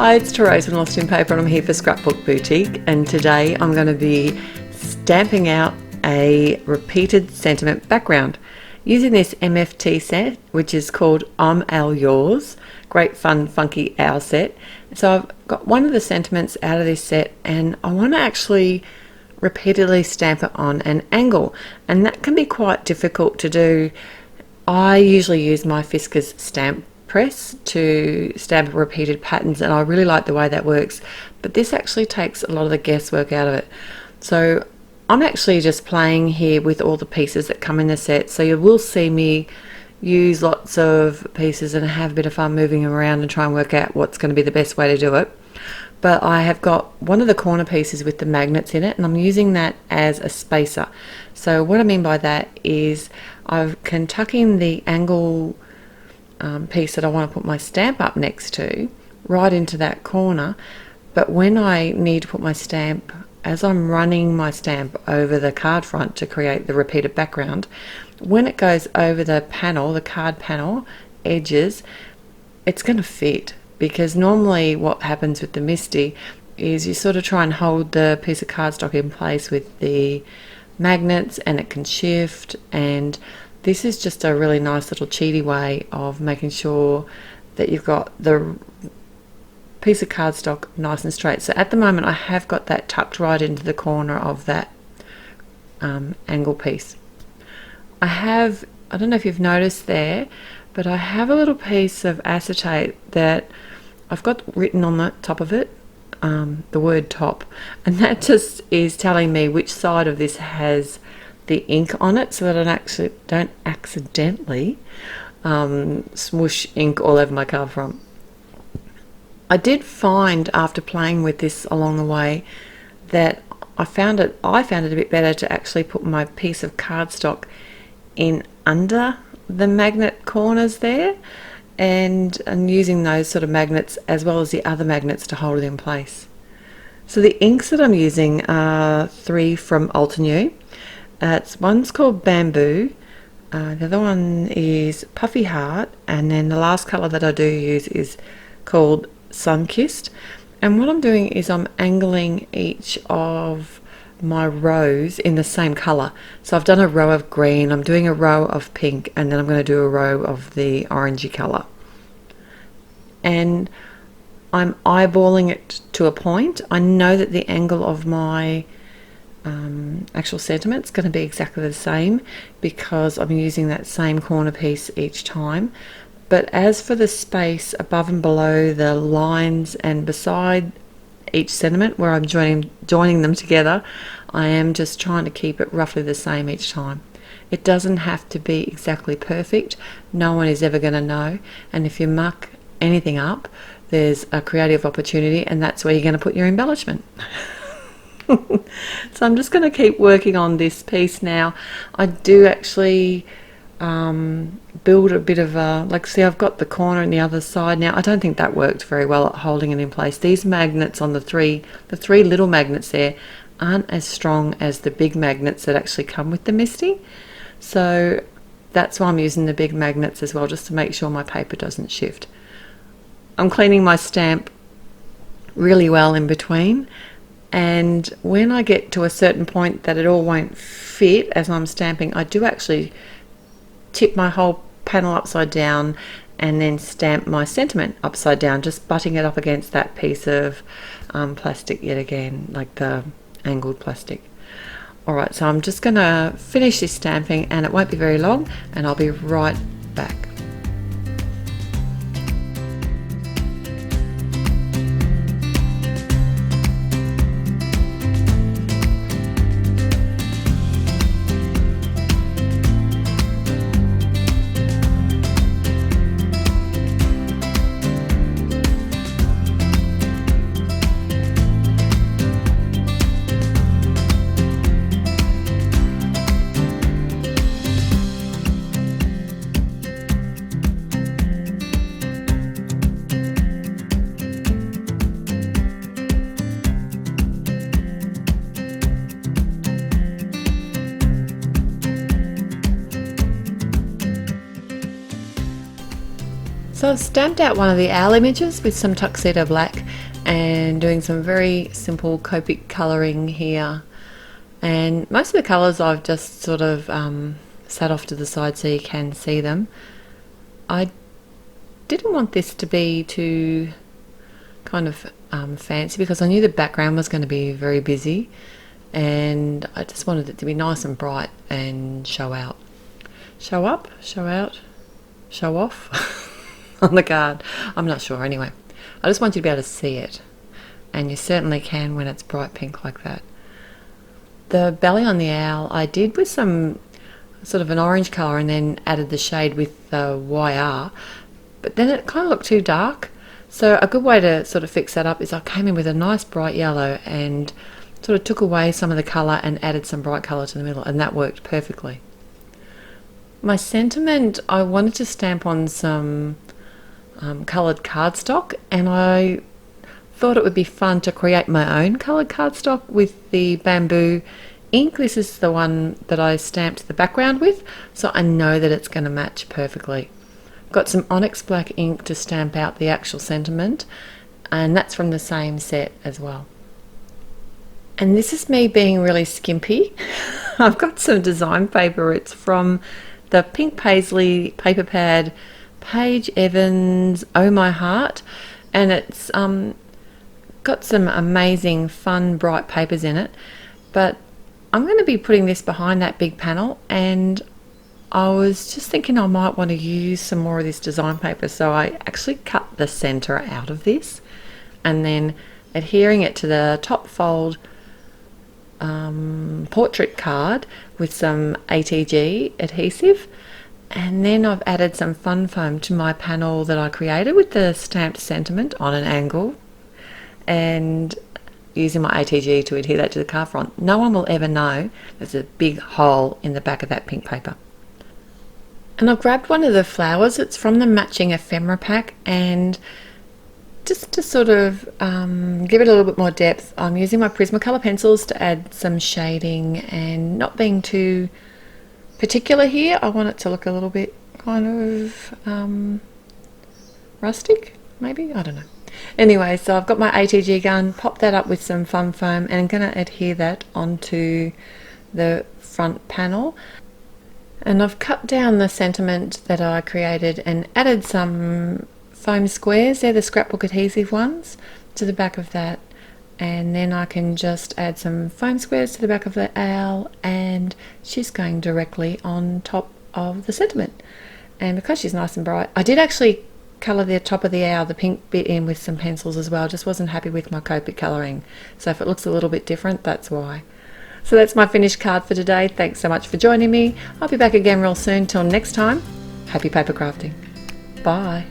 Hi, it's Therese from Lostinpaper and I'm here for Scrapbook Boutique, and today I'm going to be stamping out a repeated sentiment background using this MFT set, which is called I'm All Yours. Great fun funky owl set. So I've got one of the sentiments out of this set and I want to actually repeatedly stamp it on an angle, and that can be quite difficult to do. I usually use my Fiskars stamp press to stamp repeated patterns, and I really like the way that works, but this actually takes a lot of the guesswork out of it. So I'm actually just playing here with all the pieces that come in the set, so you will see me use lots of pieces and have a bit of fun moving them around and try and work out what's going to be the best way to do it. But I have got one of the corner pieces with the magnets in it, and I'm using that as a spacer. So what I mean by that is I can tuck in the angle piece that I want to put my stamp up next to right into that corner, but when I need to put my stamp, as I'm running my stamp over the card front to create the repeated background, when it goes over the panel, the card panel edges, it's going to fit, because normally what happens with the MISTI is you sort of try and hold the piece of cardstock in place with the magnets and it can shift, and this is just a really nice little cheaty way of making sure that you've got the piece of cardstock nice and straight. So at the moment I have got that tucked right into the corner of that angle piece. I don't know if you've noticed there, but I have a little piece of acetate that I've got written on the top of it, the word top, and that just is telling me which side of this has the ink on it, so that I don't accidentally smoosh ink all over my card front. I did find, after playing with this along the way, that I found it a bit better to actually put my piece of cardstock in under the magnet corners there, and using those sort of magnets as well as the other magnets to hold it in place. So the inks that I'm using are 3 from Altenew. One's called Bamboo, the other one is Puffy Heart, and then the last colour that I do use is called Sunkissed. And what I'm doing is I'm angling each of my rows in the same colour. So I've done a row of green, I'm doing a row of pink, and then I'm going to do a row of the orangey colour. And I'm eyeballing it to a point. I know that the angle of my actual sentiment's going to be exactly the same because I'm using that same corner piece each time. But as for the space above and below the lines and beside each sentiment where I'm joining them together, I am just trying to keep it roughly the same each time. It doesn't have to be exactly perfect. No one is ever going to know, and if you muck anything up, there's a creative opportunity, and that's where you're going to put your embellishment. So I'm just going to keep working on this piece now. I do actually build a bit of a, see, I've got the corner on the other side now. I don't think that worked very well at holding it in place. These magnets on the three little magnets there aren't as strong as the big magnets that actually come with the MISTI. So that's why I'm using the big magnets as well, just to make sure my paper doesn't shift. I'm cleaning my stamp really well in between, and when I get to a certain point that it all won't fit as I'm stamping, I do actually tip my whole panel upside down and then stamp my sentiment upside down, just butting it up against that piece of plastic yet again, like the angled plastic. Alright, so I'm just going to finish this stamping, and it won't be very long, and I'll be right back. So I've stamped out one of the owl images with some tuxedo black, and doing some very simple Copic colouring here. And most of the colours I've just sort of sat off to the side so you can see them. I didn't want this to be too kind of fancy because I knew the background was going to be very busy, and I just wanted it to be nice and bright and show out. Show up, show out, show off on the card. I'm not sure anyway. I just want you to be able to see it, and you certainly can when it's bright pink like that. The belly on the owl I did with some sort of an orange colour and then added the shade with the YR, but then it kind of looked too dark. So a good way to sort of fix that up is I came in with a nice bright yellow and sort of took away some of the colour and added some bright colour to the middle, and that worked perfectly. My sentiment, I wanted to stamp on some coloured cardstock, and I thought it would be fun to create my own coloured cardstock with the bamboo ink. This is the one that I stamped the background with, so I know that it's going to match perfectly. Got some onyx black ink to stamp out the actual sentiment, and that's from the same set as well. And this is me being really skimpy. I've got some design paper. It's from the Pink Paisley paper pad, Paige Evans Oh My Heart, and it's got some amazing fun bright papers in it, but I'm going to be putting this behind that big panel, and I was just thinking I might want to use some more of this design paper, so I actually cut the center out of this and then adhering it to the top fold portrait card with some ATG adhesive, and then I've added some fun foam to my panel that I created with the stamped sentiment on an angle, and using my ATG to adhere that to the card front. No one will ever know there's a big hole in the back of that pink paper. And I've grabbed one of the flowers. It's from the matching ephemera pack, and just to sort of give it a little bit more depth, I'm using my Prismacolor pencils to add some shading, and not being too particular here. I want it to look a little bit kind of rustic, maybe, I don't know. Anyway, so I've got my ATG gun, popped that up with some fun foam, and I'm going to adhere that onto the front panel. And I've cut down the sentiment that I created and added some foam squares. They're the scrapbook adhesive ones to the back of that, and then I can just add some foam squares to the back of the owl, and she's going directly on top of the sentiment. And because she's nice and bright, I did actually colour the top of the owl, the pink bit, in with some pencils as well. Just wasn't happy with my Copic colouring, so if it looks a little bit different, that's why. So that's my finished card for today. Thanks so much for joining me. I'll be back again real soon. Till next time, happy paper crafting. Bye.